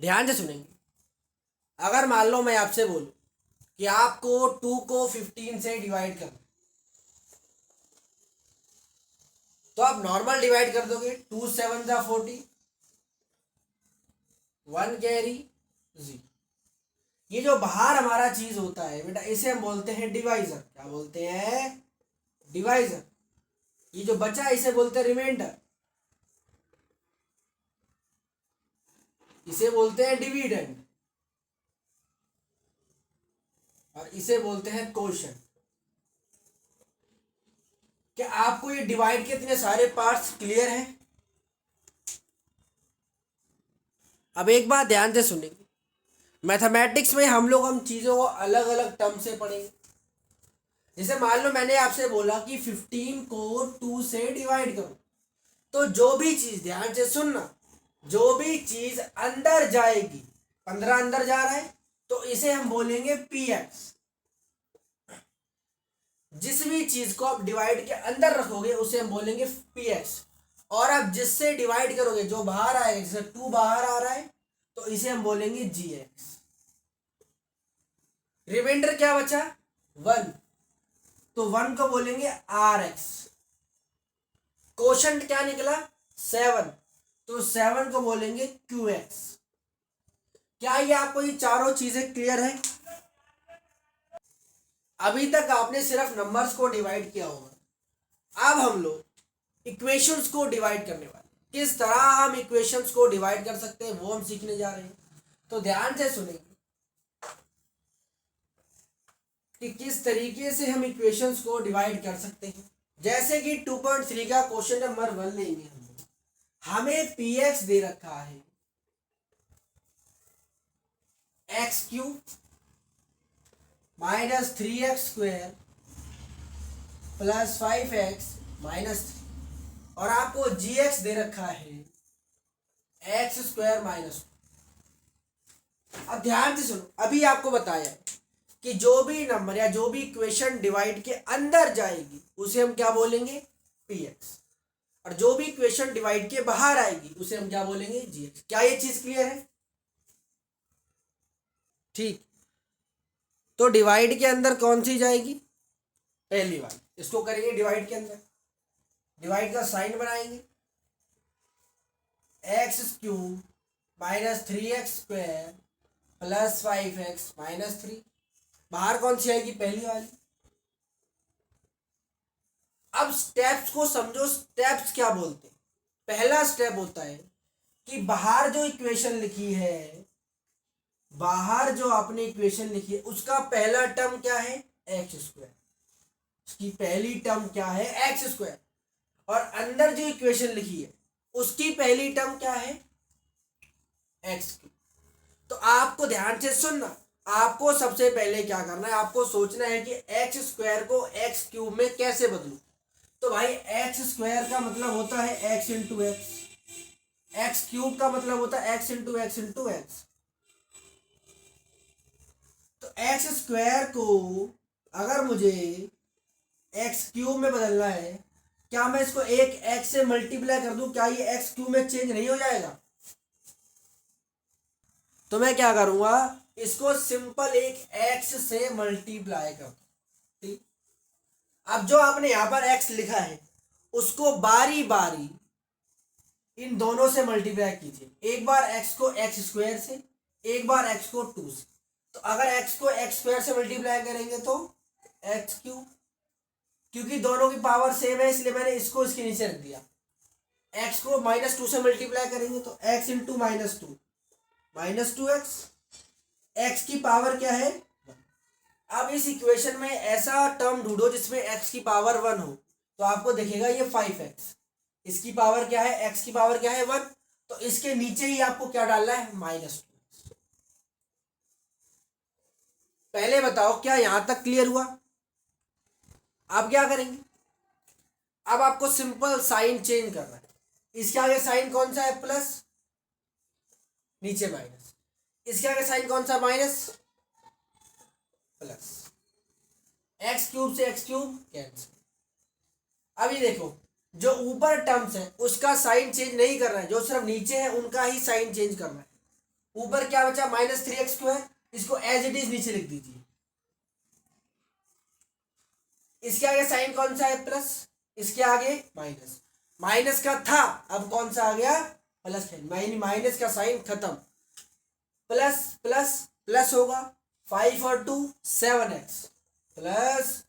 ध्यान से सुनेंगे। अगर मान लो मैं आपसे बोलूं कि आपको 2 को 15 से डिवाइड करना, तो आप नॉर्मल डिवाइड कर दोगे। 2 7 जा 40, 1 कैरी 0। ये जो बाहर हमारा चीज होता है बेटा, इसे हम बोलते हैं डिवाइजर। क्या बोलते हैं? डिवाइजर। ये जो बचा इसे बोलते हैं रिमाइंडर, इसे बोलते हैं डिविडेंड, और इसे बोलते हैं क्वोशंट। क्या आपको ये डिवाइड के इतने सारे पार्ट्स क्लियर हैं? अब एक बात ध्यान से सुनेंगे। मैथमेटिक्स में हम चीज़ों को अलग अलग टर्म से पढ़ेंगे। जैसे मान लो मैंने आपसे बोला कि 15 को 2 से डिवाइड करो, तो जो भी चीज़, ध्यान से सुनना, जो भी चीज़ अंदर जाएगी, 15 अंदर जा रहा है तो इसे हम बोलेंगे पी एक्स। जिस भी चीज़ को आप डिवाइड के अंदर रखोगे उसे हम बोलेंगे पी एक्स। और आप जिससे डिवाइड करोगे, जो बाहर आएगा, जैसे 2 बाहर आ रहा है तो इसे हम बोलेंगे जी एक्स। रिमाइंडर क्या बचा? 1, तो 1 को बोलेंगे आर एक्स। क्वोशंट क्या निकला? 7, तो 7 को बोलेंगे क्यू एक्स। क्या ये आपको ये चारों चीजें क्लियर है? अभी तक आपने सिर्फ नंबर्स को डिवाइड किया होगा। अब हम लोग इक्वेशंस को डिवाइड करने वाले। किस तरह हम इक्वेशंस को डिवाइड कर सकते हैं वो हम सीखने जा रहे हैं। तो ध्यान से सुनेंगे कि किस तरीके से हम इक्वेशंस को डिवाइड कर सकते हैं। जैसे कि 2.3 का क्वेश्चन नंबर 1 लेंगे हम लोग। हमें पी एक्स दे रखा है x cube minus 3x² plus 5x minus 3, और आपको जी एक्स दे रखा है x² माइनस 2। अब ध्यान से सुनो, अभी आपको बताया कि जो भी नंबर या जो भी इक्वेशन डिवाइड के अंदर जाएगी उसे हम क्या बोलेंगे? P x. और जो भी इक्वेशन डिवाइड के बाहर आएगी उसे हम क्या बोलेंगे? जी एक्स। क्या ये चीज क्लियर है? ठीक। तो डिवाइड के अंदर कौन सी जाएगी? पहली वाली। इसको करेंगे डिवाइड के अंदर। डिवाइड का साइन बनाएंगे, x cube minus 3x² plus 5x minus 3। बाहर कौन सी आएगी? पहली वाली। अब स्टेप्स को समझो। स्टेप्स क्या बोलते हैं? पहला स्टेप होता है कि बाहर जो इक्वेशन लिखी है, बाहर जो आपने इक्वेशन लिखी है उसका पहला टर्म क्या है? x²। उसकी पहली टर्म क्या है? x²। और अंदर जो इक्वेशन लिखी है उसकी पहली टर्म क्या है? x3। तो आपको ध्यान से सुनना, आपको सबसे पहले क्या करना है, आपको सोचना है कि x² को x³ में कैसे बदलूं। तो भाई x² का मतलब होता है x इंटू एक्स, x³ का मतलब होता है x into x into x. तो x² को अगर मुझे x³ में बदलना है, क्या मैं इसको एक x से मल्टीप्लाई कर दूं, क्या ये x³ में चेंज नहीं हो जाएगा? तो मैं क्या करूंगा, इसको सिंपल एक x से मल्टीप्लाई कर दूं। ठीक। अब जो आपने यहां पर x लिखा है उसको बारी बारी इन दोनों से मल्टीप्लाई कीजिए। एक बार x को x² से, एक बार x को 2 से। तो अगर x को x² से मल्टीप्लाई करेंगे तो x³, क्योंकि दोनों की पावर सेम है इसलिए मैंने इसको इसके नीचे रख दिया। x को -2 से मल्टीप्लाई करेंगे तो x इंटू -2 -2x। x की पावर क्या है? अब इस इक्वेशन में ऐसा टर्म ढूंढो जिसमें x की पावर 1 हो, तो आपको दिखेगा ये 5x। इसकी पावर क्या है? x की पावर क्या है? 1। तो इसके नीचे ही आपको क्या डालना है? -2। पहले बताओ क्या यहां तक क्लियर हुआ? आप क्या करेंगे, अब आपको सिंपल साइन चेंज करना है। इसके आगे साइन कौन सा है? प्लस, नीचे माइनस। इसके आगे साइन कौन सा? Minus, plus. x³ से x³ कैंसिल। अभी देखो, जो ऊपर टर्म्स है उसका साइन चेंज नहीं करना है, जो सिर्फ नीचे है उनका ही साइन चेंज करना है। ऊपर क्या बचा -3x², इसको एज इट इज नीचे लिख दीजिए। इसके आगे साइन कौन सा है प्लस, इसके आगे माइनस, माइनस का था अब कौन सा आ गया प्लस, माइनस का साइन खत्म, प्लस प्लस प्लस होगा 5 और 2 7x प्लस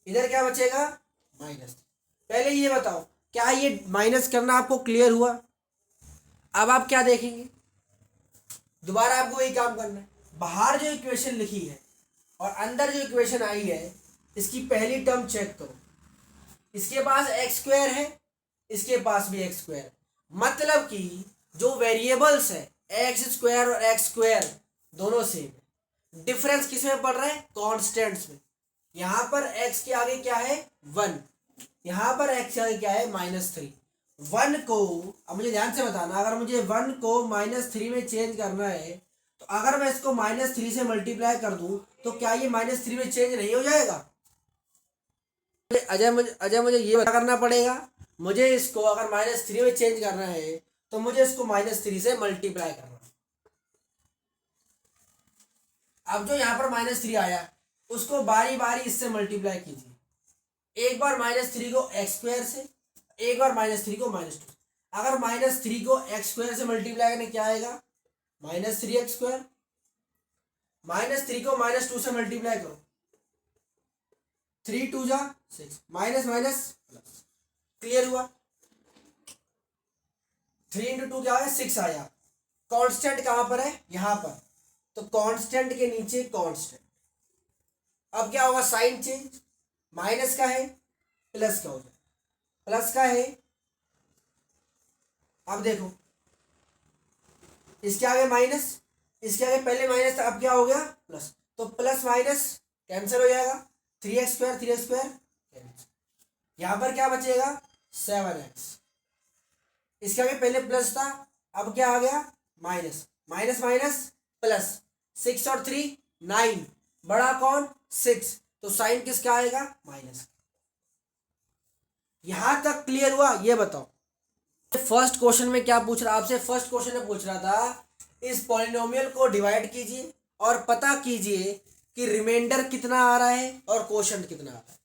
इधर क्या बचेगा माइनस। पहले ये बताओ क्या ये माइनस करना आपको क्लियर हुआ? अब आप क्या देखेंगे, दोबारा आपको वही काम करना है, बाहर जो इक्वेशन लिखी है और अंदर जो इक्वेशन आई है इसकी पहली टर्म चेक करो। इसके पास x² है, इसके पास भी x² है, मतलब कि जो वेरिएबल्स है x² और x² दोनों सेम है। डिफरेंस किस में पड़ रहा है कॉन्स्टेंट्स में। यहां पर x के आगे क्या है 1, यहां पर x के आगे क्या है -3। 1 को अब मुझे ध्यान से बताना, अगर मुझे 1 को -3 में चेंज करना है तो अगर मैं इसको -3 से मल्टीप्लाई कर दूं तो क्या ये -3 में चेंज नहीं हो जाएगा? अजय मुझे ये करना पड़ेगा, मुझे इसको अगर -3 में चेंज करना है तो मुझे इसको -3 से मल्टीप्लाई करना। अब जो यहाँ पर -3 आया उसको बारी बारी इससे मल्टीप्लाई कीजिए, एक बार -3 को x² से, एक बार -3 को -2। अगर -3 को x² से मल्टीप्लाई करने क्या आएगा -3x², -3 को -2 से मल्टीप्लाई करो 3 2 जा 6, माइनस माइनस प्लस, क्लियर हुआ। 3 × 2 क्या है 6 आया। कांस्टेंट कहां पर है यहां पर, तो कांस्टेंट के नीचे कांस्टेंट। अब क्या होगा साइन चेंज, माइनस का है प्लस का हो जाए, प्लस का है। अब देखो इसके आगे माइनस, इसके आगे पहले माइनस था अब क्या हो गया प्लस, तो प्लस माइनस कैंसिल हो जाएगा 3x², 3x²। यहां पर क्या बचेगा 7x, इसके आगे पहले प्लस था अब क्या आ गया माइनस, माइनस माइनस प्लस, 6 और 3 9, बड़ा कौन 6, तो साइन किसका आएगा माइनस। यहां तक क्लियर हुआ? ये बताओ फर्स्ट क्वेश्चन में क्या पूछ रहा आपसे, फर्स्ट क्वेश्चन में पूछ रहा था इस पॉलिनोमियल को डिवाइड कीजिए और पता कीजिए कि रिमाइंडर कितना आ रहा है और क्वोशंट कितना आ रहा है।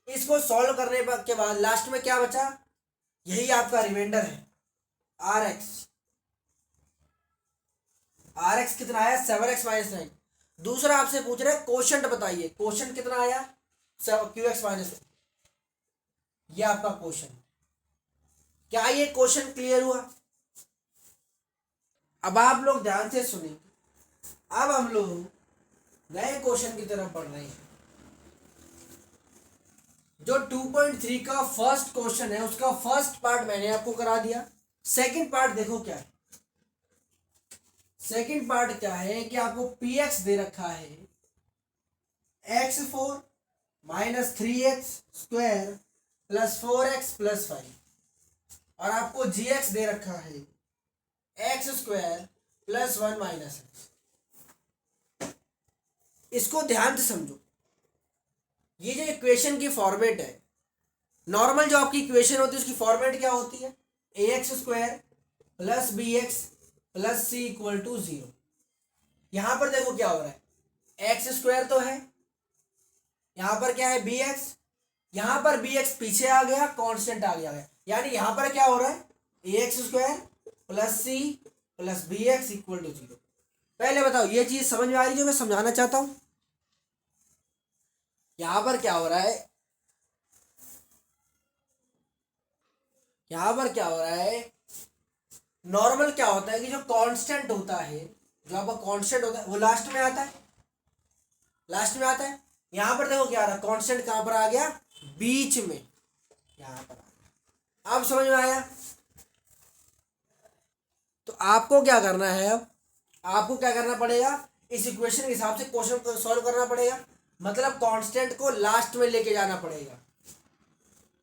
इसको सॉल्व करने के बाद लास्ट में क्या बचा, यही आपका रिमाइंडर है rx। rx कितना आया 7x - 9। दूसरा आपसे पूछ रहे क्वोशंट बताइए, क्वोशंट कितना आया qx - ये आपका क्वोशंट। क्या ये क्वेश्चन क्लियर हुआ? अब आप लोग ध्यान से सुनिए, अब हम लोग नए क्वेश्चन की तरफ बढ़ रहे हैं। जो 2.3 का फर्स्ट क्वेश्चन है उसका फर्स्ट पार्ट मैंने आपको करा दिया। सेकंड पार्ट देखो क्या है, सेकंड पार्ट क्या है कि आपको px दे रखा है x4 - 3x² + 4x + 5 और आपको gx दे रखा है x² + 1 - x। इसको ध्यान से समझो, ये जो इक्वेशन की फॉर्मेट है, नॉर्मल जो आपकी इक्वेशन होती है उसकी फॉर्मेट क्या होती है ax² + bx + c = 0। यहां पर देखो क्या हो रहा है x² तो है, यहां पर क्या है bx, यहां पर bx पीछे आ गया कांस्टेंट आ गया, यानी यहां पर क्या हो रहा है ax² + c + bx = 0। पहले बताओ ये चीज समझ में आ रही है जो मैं समझाना चाहता हूं? यहां पर क्या हो रहा है, यहां पर क्या हो रहा है, नॉर्मल क्या होता है कि जो कांस्टेंट होता है, जो आपका कांस्टेंट होता है वो लास्ट में आता है, लास्ट में आता है। यहां पर देखो क्या आ रहा है, कांस्टेंट कहां पर आ गया बीच में, यहां पर आ गया। अब समझ में आया? तो आपको क्या करना है, अब आपको क्या करना पड़ेगा, इस इक्वेशन के हिसाब से क्वेश्चन को सॉल्व करना पड़ेगा, मतलब कांस्टेंट को लास्ट में लेके जाना पड़ेगा,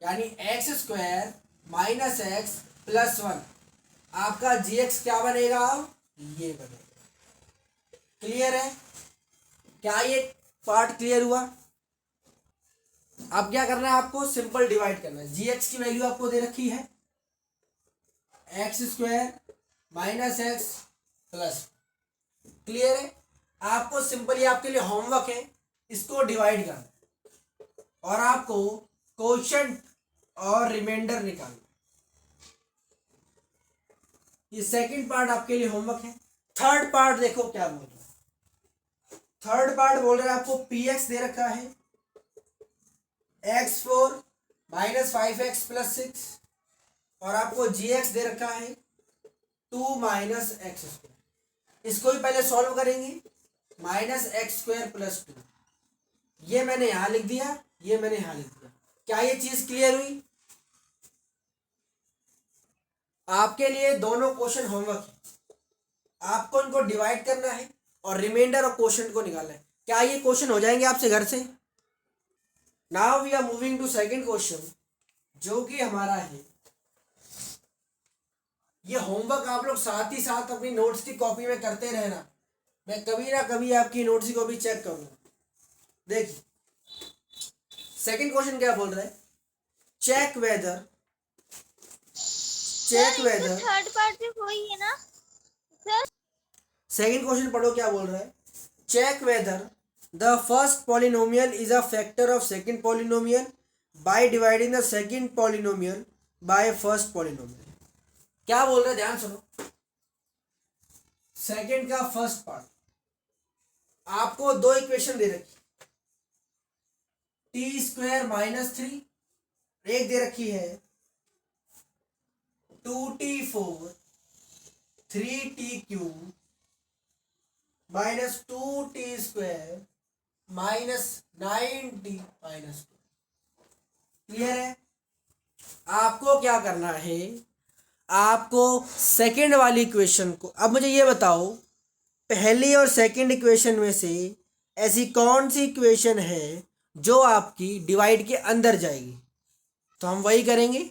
यानी x² - x + 1 आपका gx क्या बनेगा, ये बनेगा। क्लियर है? क्या ये पार्ट क्लियर हुआ? अब क्या करना है, आपको सिंपल डिवाइड करना है। gx की वैल्यू आपको दे रखी है x² - x प्लस। क्लियर है? आपको सिंपली आपके लिए होमवर्क है, इसको डिवाइड करना और आपको क्वोशंट और रिमाइंडर निकालना। ये सेकंड पार्ट आपके लिए होमवर्क है। थर्ड पार्ट देखो क्या बोल रहा है। थर्ड पार्ट बोल रहा है आपको पी एक्स दे रखा है x4 माइनस 5x प्लस 6 और आपको जी एक्स दे रखा है 2 माइनस एक्स स्क्वायर। इसको भी पहले सॉल्व करेंगे। माइनस एक्स स्क्वायर प्लस 2, ये मैंने यहां लिख दिया, ये मैंने यहां लिख दिया। क्या ये चीज क्लियर हुई? आपके लिए दोनों क्वेश्चन होमवर्क है, आपको इनको डिवाइड करना है और रिमाइंडर और क्वोशंट को निकालना है। क्या ये क्वेश्चन हो जाएंगे आपसे घर से? Now we are moving to second question, जो कि हमारा है। ये होमवर्क आप लोग साथ ही साथ अपनी नोट्स की कॉपी में करते रहना। मैं कभी ना कभी आपकी नोट्स की कॉपी चेक करूंगा। देखिए सेकंड क्वेश्चन क्या बोल रहा है, चेक वेदर थर्ड पार्ट भी वही है ना सर? सेकंड क्वेश्चन पढ़ो क्या बोल रहा है। Check whether the first polynomial is a factor of second polynomial by dividing the second polynomial by first polynomial. क्या बोल रहे हैं ध्यान सुनो। सेकंड का फर्स्ट पार्ट, आपको दो इक्वेशन दे रखी, टी स्क्वायर माइनस 3, एक दे रखी है 2t4 3t³ minus 2t square minus 9t minus 2। Clear है? आपको क्या करना है, आपको सेकंड वाली इक्वेशन को, अब मुझे ये बताओ पहली और सेकंड इक्वेशन में से ऐसी कौन सी इक्वेशन है जो आपकी डिवाइड के अंदर जाएगी। तो हम वही करेंगे,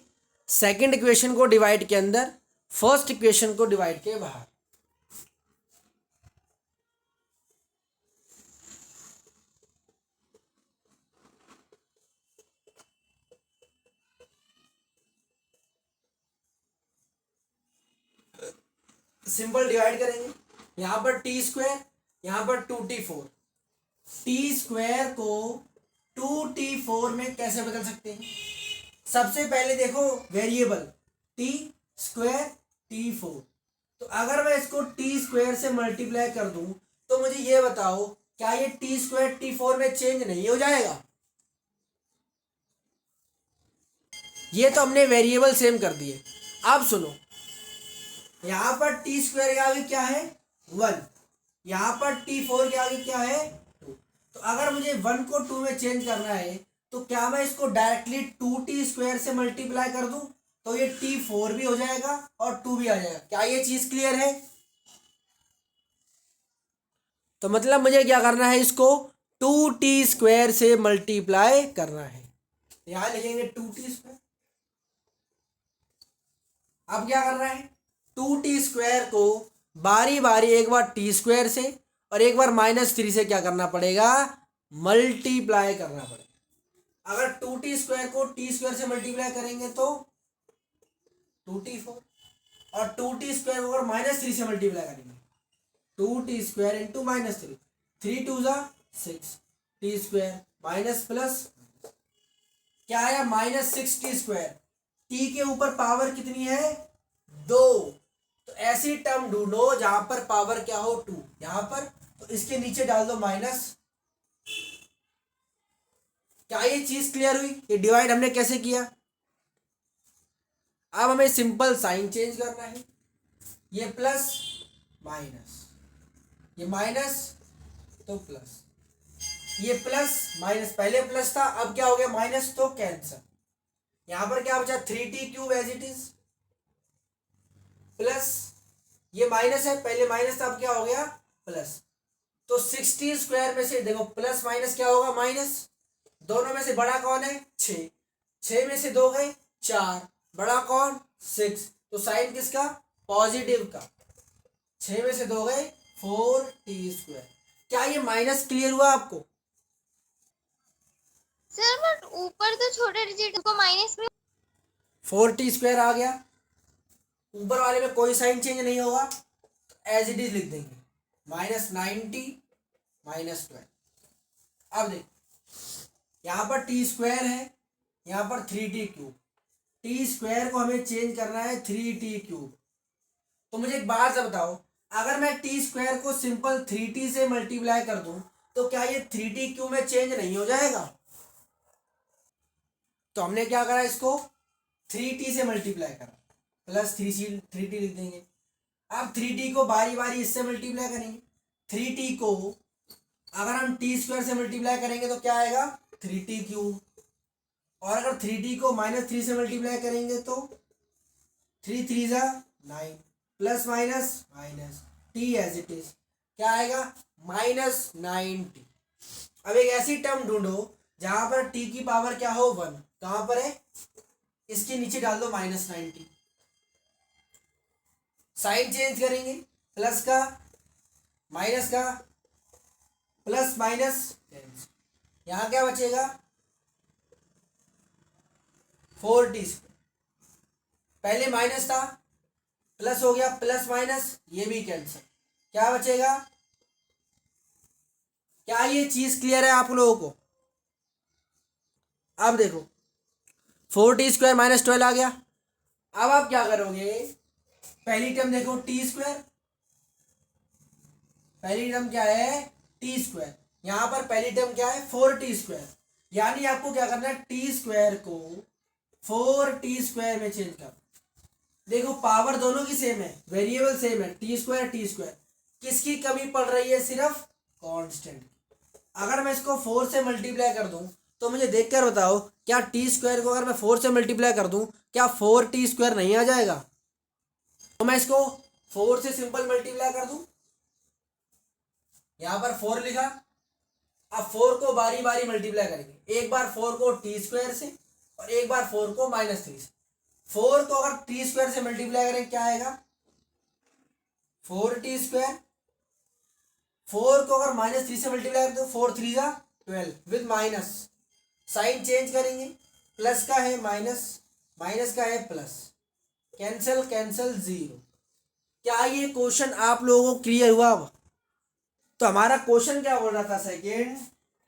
सेकंड इक्वेशन को डिवाइड के अंदर, फर्स्ट इक्वेशन को डिवाइड के बाहर। सिंपल डिवाइड करेंगे, यहां पर टी स्क्वायर, यहां पर 2t4। टी स्क्वायर को 2t4 में कैसे बदल सकते हैं? सबसे पहले देखो वेरिएबल टी स्क्वायर t4, तो अगर मैं इसको टी स्क्वायर से मल्टीप्लाई कर दूं तो मुझे ये बताओ क्या ये टी स्क्वायर t4 में चेंज नहीं हो जाएगा? ये तो हमने वेरिएबल सेम कर दिए। अब सुनो, यहां पर टी स्क्वायर के आगे क्या है 1, यहां पर t4 के आगे क्या है 2। तो अगर मुझे 1 को 2 में चेंज करना है तो क्या मैं इसको डायरेक्टली 2t स्क्वायर से मल्टीप्लाई कर दूं तो ये t4 भी हो जाएगा और 2 भी आ जाएगा। क्या ये चीज क्लियर है? तो मतलब मुझे क्या करना है, इसको 2t स्क्वायर से मल्टीप्लाई करना है। यहां लिखेंगे 2t स्क्वायर। अब क्या करना है, 2t स्क्वायर को बारी बारी एक बार टी स्क्वायर से और एक बार -3 से क्या करना पड़ेगा, मल्टीप्लाई करना पड़ेगा। अगर 2t स्क्वायर को टी स्क्वायर से मल्टीप्लाई करेंगे तो 2t4 और 2t स्क्वायर को अगर -3 से मल्टीप्लाई करेंगे 2t स्क्वायर इंटू -3, 3 2 जा 6, टी स्क्वायर माइनस प्लस क्या आया -6t स्क्वायर। टी के ऊपर पावर कितनी है 2, तो ऐसी टर्म ढूंढो जहां पर पावर क्या हो 2, यहां पर, तो इसके नीचे डाल दो माइनस। क्या ये चीज क्लियर हुई? ये डिवाइड हमने कैसे किया। अब हमें सिंपल साइन चेंज करना है, ये प्लस माइनस, ये माइनस तो प्लस, ये प्लस माइनस, पहले प्लस था अब क्या हो गया माइनस, तो कैंसर। यहां पर क्या बचा 3t³ as it is plus, ये माइनस है, पहले माइनस था अब क्या हो गया प्लस। तो 16 स्क्वायर में से देखो प्लस माइनस क्या होगा माइनस, दोनों में से बड़ा कौन है 6, 6 में से 2 गए 4, बड़ा कौन 6, तो साइन किसका पॉजिटिव का, 6 में से 2 गए 4t स्क्वायर। क्या ये माइनस क्लियर हुआ आपको? सर बट ऊपर तो छोटे डिजिट को माइनस में 4t स्क्वायर आ गया, ऊपर वाले में कोई साइन चेंज नहीं होगा। एज इट इज लिख देंगे, -90 -12। अब देख यहाँ पर टी स्क्वायर है, यहाँ पर 3t³। टी स्क्वायर को हमें चेंज करना है 3t³। तो मुझे एक बात बताओ, अगर मैं टी स्क्वायर को सिंपल 3t से मल्टीप्लाई कर दूं तो क्या ये 3t³ में चेंज नहीं हो जाएगा? तो हमने क्या करा, इसको 3t से मल्टीप्लाई करा, प्लस 3t लिख देंगे। अब 3t को बारी बारी इससे मल्टीप्लाई करेंगे। 3t को अगर हम टी स्क्वायर से मल्टीप्लाई करेंगे तो क्या आएगा, 3t³। और अगर 3t को -3 से मल्टीप्लाई करेंगे तो 3 3 जा 9, plus minus minus T as it is, क्या आएगा, -90। अब एक ऐसी टर्म ढूंढो जहां पर t की पावर क्या हो 1, कहां पर है, इसके नीचे डाल दो -90। साइन चेंज करेंगे, प्लस का माइनस का, प्लस माइनस यहां क्या बचेगा, 4t²। पहले माइनस था, प्लस हो गया, प्लस माइनस ये भी कैंसिल, क्या बचेगा। क्या ये चीज क्लियर है आप लोगों को? अब देखो 4t² -12 आ गया। अब आप क्या करोगे, पहली टर्म देखो t², पहली टर्म क्या है t², यहां पर पहली टर्म क्या है 4t², यानी आपको क्या करना है, t² को 4t² में चेंज कर। देखो पावर दोनों की सेम है, वेरिएबल सेम है, t²। किसकी कमी पड़ रही है, सिर्फ कांस्टेंट। अगर मैं इसको 4 से मल्टीप्लाई कर दूं तो मुझे देखकर बताओ, क्या t² को अगर मैं 4 से मल्टीप्लाई कर दूं क्या 4t² नहीं आ जाएगा? तो मैं इसको 4 से सिंपल मल्टीप्लाई कर दूं, यहां पर 4 लिखा। अब 4 को बारी बारी मल्टीप्लाई करेंगे, एक बार 4 को t² से और एक बार 4 को -3 से। 4 को अगर t² से मल्टीप्लाई करें क्या आएगा, 4t²। 4 को अगर -3 से मल्टीप्लाई करें तो 4 3 जा 12 विद माइनस, साइन चेंज करेंगे, प्लस का है माइनस, माइनस का है प्लस, कैंसिल कैंसिल 0। क्या ये क्वेश्चन आप लोगों को क्लियर हुआ? तो हमारा क्वेश्चन क्या बोल रहा था, second,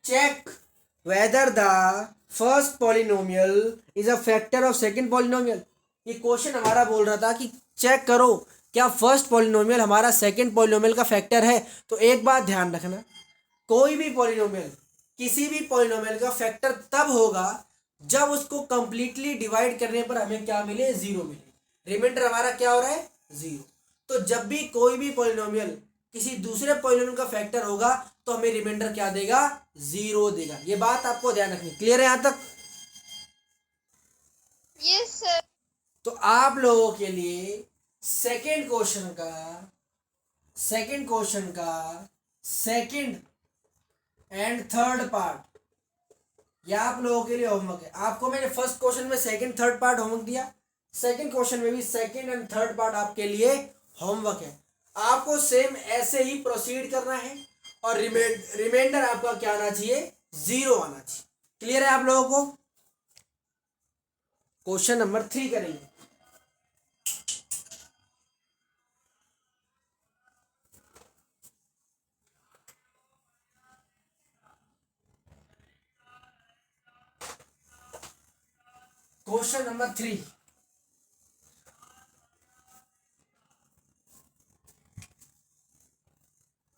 check whether the first polynomial is a factor of second polynomial. ये क्वेश्चन हमारा बोल रहा था कि चेक करो क्या फर्स्ट पॉलिनोमियल हमारा सेकेंड पॉलिनोमियल का फैक्टर है। तो एक बात ध्यान रखना, कोई भी पॉलिनोमियल किसी भी पॉलिनोमियल का फैक्टर तब होगा जब उसको कंप्लीटली डिवाइड करने पर हमें क्या मिले, 0 मिले। रिमाइंडर हमारा क्या हो रहा है, 0। तो जब भी कोई भी पॉलिनोमियल किसी दूसरे पॉलिनोमियल का फैक्टर होगा तो हमें रिमाइंडर क्या देगा, 0 देगा। ये बात आपको ध्यान रखनी, क्लियर है यहां तक? Yes sir. तो आप लोगों के लिए सेकंड क्वेश्चन का सेकंड एंड थर्ड पार्ट, यह आप लोगों के लिए होमवर्क है। आपको मैंने फर्स्ट क्वेश्चन में सेकंड थर्ड पार्ट होमवर्क दिया, सेकंड क्वेश्चन में भी सेकंड एंड थर्ड पार्ट आपके लिए होमवर्क है। आपको सेम ऐसे ही प्रोसीड करना है और रिमाइंडर आपका क्या आना चाहिए, 0 आना चाहिए। क्लियर है आप लोगों को? क्वेश्चन नंबर 3 करेंगे। क्वेश्चन नंबर 3,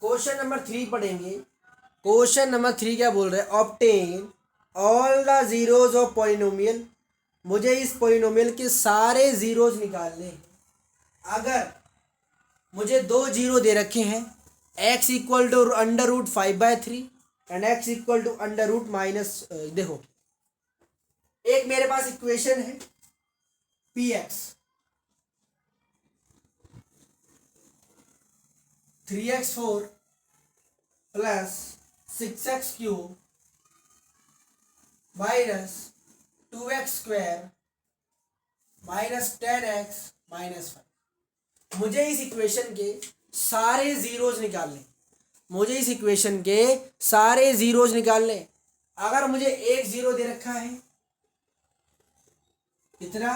क्वेश्चन नंबर 3 पढ़ेंगे। क्वेश्चन नंबर 3 क्या बोल रहे हैं, obtain all the zeros of polynomial. मुझे इस पॉलिनोमियल के सारे जीरोज निकालने हैं। अगर मुझे 2 जीरो दे रखे हैं, x equal to √5/3 and x equal to √, देखो एक मेरे पास इक्वेशन है px 3x4 plus 6x³ minus 2x² minus 10x minus 5। मुझे इस इक्वेशन के सारे जीरोज निकालने, अगर मुझे एक जीरो दे रखा है इतना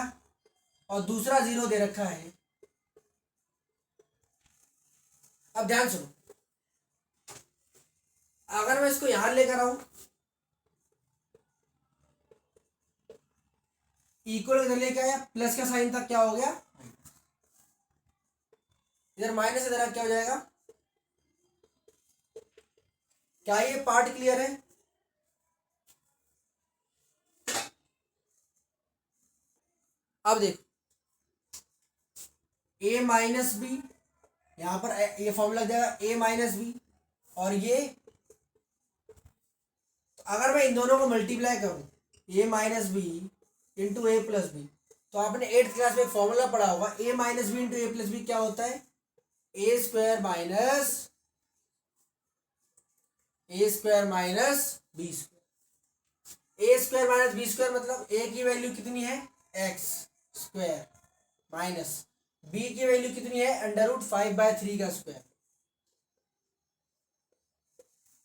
और दूसरा जीरो दे रखा है अब ध्यान सुनो, अगर मैं इसको यहां लेकर आऊं, इक्वल इधर लेके आया, प्लस का साइन था, क्या हो गया, इधर माइनस, इधर क्या हो जाएगा। क्या ये पार्ट क्लियर है? अब देखो, a माइनस बी, यहां पर ये फॉर्मूला लग जाएगा a माइनस बी, और ये अगर मैं इन दोनों को मल्टीप्लाई करूं a minus b into a plus b, तो आपने 8th क्लास में फॉर्मूला पढ़ा होगा, a minus b into a plus b क्या होता है, a square minus b square. A square minus b square मतलब ए की वैल्यू कितनी है, एक्स स्क्वायर, माइनस बी की वैल्यू कितनी है, √5/3 का स्क्वायर।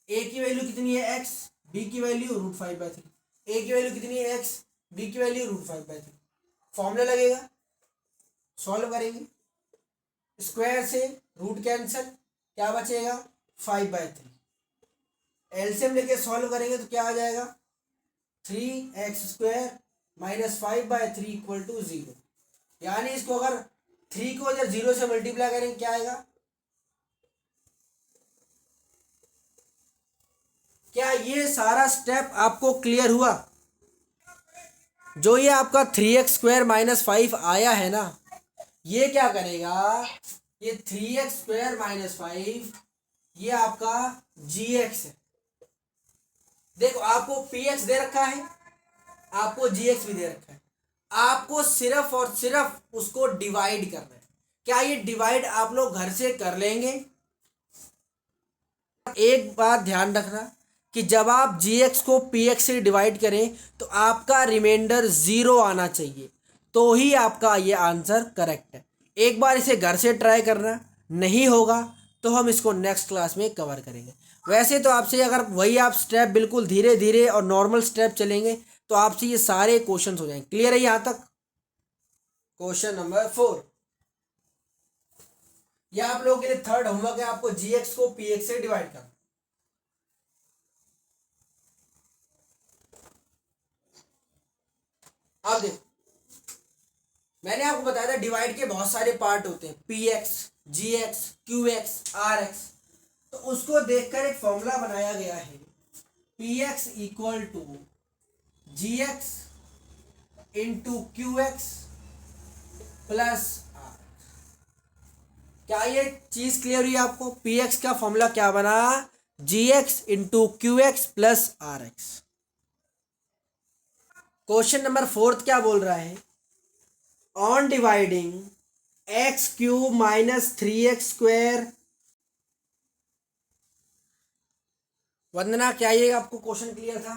ए की वैल्यू कितनी है, एक्स, बी की वैल्यू √5/3, ए की वैल्यू कितनी है, एक्स, बी की वैल्यू √5/3। फॉर्मूला लगेगा, सॉल्व करेंगे, स्क्वायर से रूट कैंसिल, क्या बचेगा, 5/3। एलसीएम लेके सॉल्व करेंगे तो क्या आ जाएगा, 3x² माइनस 5/3 इक्वल टू 0। यानी इसको अगर 3 को अगर 0 से मल्टीप्लाई करेंगे क्या आएगा, क्या ये सारा स्टेप आपको क्लियर हुआ? जो ये आपका 3x² माइनस 5 आया है ना, ये क्या करेगा, ये 3x² माइनस 5 ये आपका gx है। देखो आपको px दे रखा है, आपको gx भी दे रखा है, आपको सिर्फ और सिर्फ उसको डिवाइड करना है। क्या ये डिवाइड आप लोग घर से कर लेंगे? एक बात ध्यान रखना कि जब आप gx को px से डिवाइड करें तो आपका रिमाइंडर 0 आना चाहिए, तो ही आपका ये आंसर करेक्ट है। एक बार इसे घर से ट्राई करना, नहीं होगा तो हम इसको नेक्स्ट क्लास में कवर करेंगे। वैसे तो आपसे अगर वही आप स्टेप बिल्कुल धीरे धीरे और नॉर्मल स्टेप चलेंगे तो आपसे ये सारे क्वेश्चन हो जाएंगे। क्लियर है यहाँ तक? क्वेश्चन नंबर 4, यह आप लोगों के लिए थर्ड होमवर्क है, आपको gx को px से डिवाइड करना। अब देखो, मैंने आपको बताया था डिवाइड के बहुत सारे पार्ट होते हैं, px, gx, qx, rx। तो उसको देखकर एक फॉर्मूला बनाया गया है, px equal to gx into qx plus r। क्या ये चीज क्लियर हुई आपको? px का फॉर्मूला क्या बना, gx into qx plus rx। Question number 4 क्या बोल रहा है, on dividing x³ minus 3x²। वंदना क्या ये आपको क्वेश्चन क्लियर था?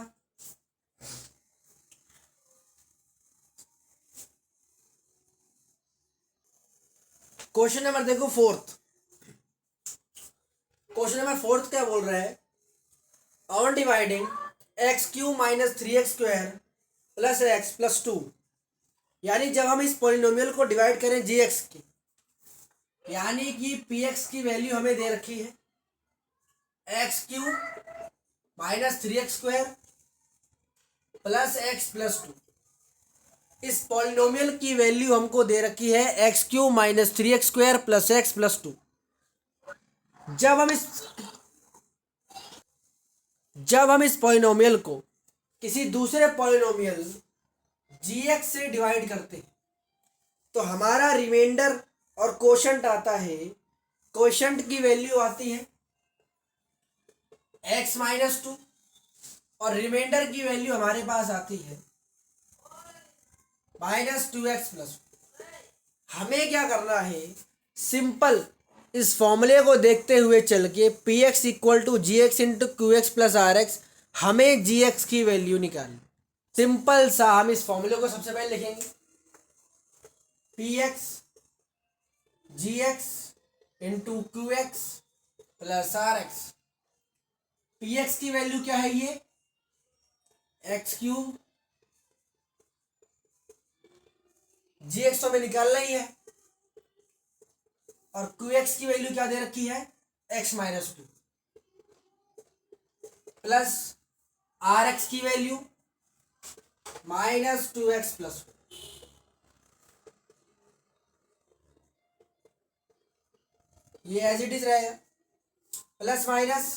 क्वेश्चन नंबर देखो 4th, क्वेश्चन नंबर 4th क्या बोल रहा है, on dividing x³ minus 3x² plus x plus 2। यानी जब हम इस पॉलिनोमियल को डिवाइड करें gx की, यानी कि px की वैल्यू हमें दे रखी है x³ minus 3x² plus x plus 2। इस पॉलिनोमियल की वैल्यू हमको दे रखी है x³ minus 3x² plus x plus 2। जब हम इस पॉलिनोमियल को किसी दूसरे पॉलिनोमियल gx से डिवाइड करते हैं तो हमारा रिमाइंडर और कोशंट आता है। कोशंट की वैल्यू आती है x माइनस 2 और रिमाइंडर की वैल्यू हमारे पास आती है माइनस 2x प्लस। हमें क्या करना है, सिंपल इस फॉर्मूले को देखते हुए चल के px equal to gx into qx plus rx, हमें gx की वैल्यू निकालनी। सिंपल सा हम इस फॉर्मूले को सबसे पहले लिखेंगे, px gx into qx plus rx। px की वैल्यू क्या है, ये x³, gx तो हमें निकालना ही है, और qx की वैल्यू क्या दे रखी है x minus two plus r x की value minus two x plus ये एज इट इज रहेगा प्लस माइनस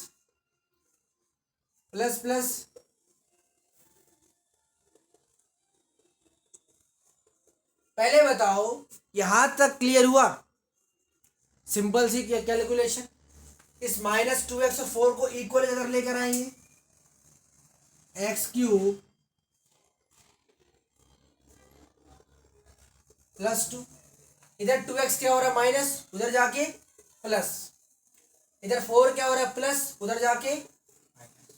प्लस प्लस पहले बताओ यहां तक क्लियर हुआ? सिंपल सी कैलकुलेशन। इस माइनस टू एक्स और फोर को इक्वल अगर लेकर आएंगे एक्स क्यूब प्लस टू, इधर टू एक्स क्या हो रहा है माइनस, उधर जाके प्लस, इधर फोर क्या हो रहा है प्लस, उधर जाके माइनस,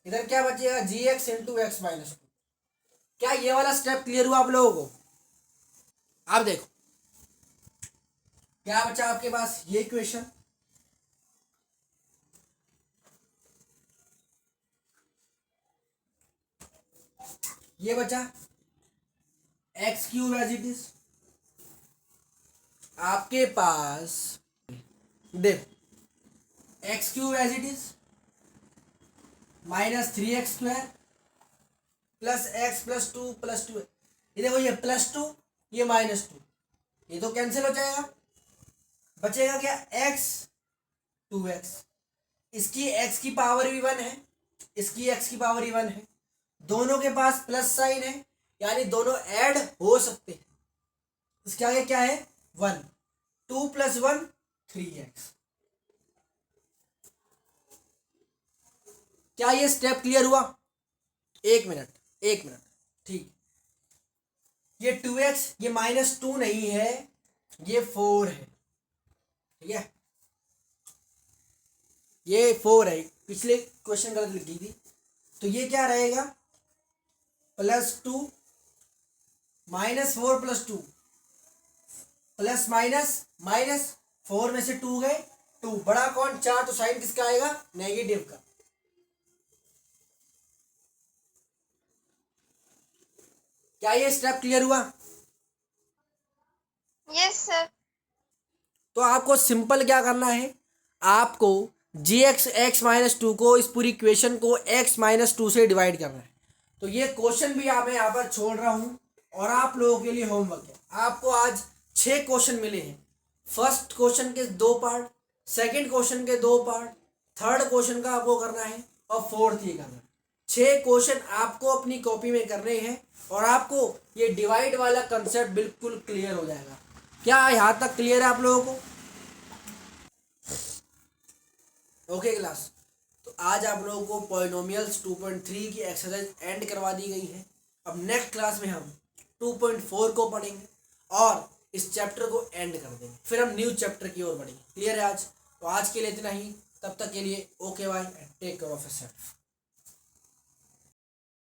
इधर क्या बचेगा जी x into x minus two. क्या ये वाला स्टेप क्लियर हुआ आप लोगों को? आप देखो क्या बचा आपके पास, ये इक्वेशन ये बचा x cube as it is. आपके पास देखो x cube as it is minus three x square plus x plus two, ये देखो ये प्लस टू ये माइनस टू, ये तो कैंसिल हो जाएगा, बचेगा क्या एक्स टू एक्स। इसकी एक्स की पावर भी वन है, इसकी एक्स की पावर भी वन है, दोनों के पास प्लस साइन है यानी दोनों ऐड हो सकते हैं। इसके आगे क्या है one, two plus one three x. क्या ये स्टेप क्लियर हुआ? एक मिनट ठीक। ये टू एक्स ये माइनस टू नहीं है, ये फोर है, ठीक है ये फोर है, पिछले क्वेश्चन गलत लिखी थी। तो ये क्या रहेगा plus two minus four plus two plus minus minus, four में से टू गए टू, बड़ा कौन चार, तो साइन किसका आएगा नेगेटिव का। क्या ये स्टेप क्लियर हुआ? Yes sir. तो आपको सिंपल क्या करना है, आपको जी एक्स एक्स माइनस टू को इस पूरी इक्वेशन को एक्स माइनस टू से डिवाइड करना है। तो ये क्वेश्चन भी मैं यहाँ पर छोड़ रहा हूँ और आप लोगों के लिए होमवर्क है। आपको आज 6 क्वेश्चन मिले हैं, फर्स्ट क्वेश्चन के 2 पार्ट, सेकंड क्वेश्चन के 2 पार्ट, थर्ड क्वेश्चन का आपको करना है और फोर्थ ये करना है। 6 क्वेश्चन आपको अपनी कॉपी में करने हैं और आपको ये डिवाइड वाला कंसेप्ट बिल्कुल क्लियर हो जाएगा। क्या यहाँ तक क्लियर है आप लोगों को? ओके क्लास, तो आज आप लोगों को पॉलिनोमियल्स 2.3 की एक्सरसाइज एंड करवा दी गई है। अब नेक्स्ट क्लास में हम 2.4 को पढ़ेंगे और इस चैप्टर को एंड कर देंगे, फिर हम न्यू चैप्टर की ओर बढ़ेंगे। क्लियर है आज? तो आज के लिए इतना ही, तब तक के लिए okay bye and take care of yourself.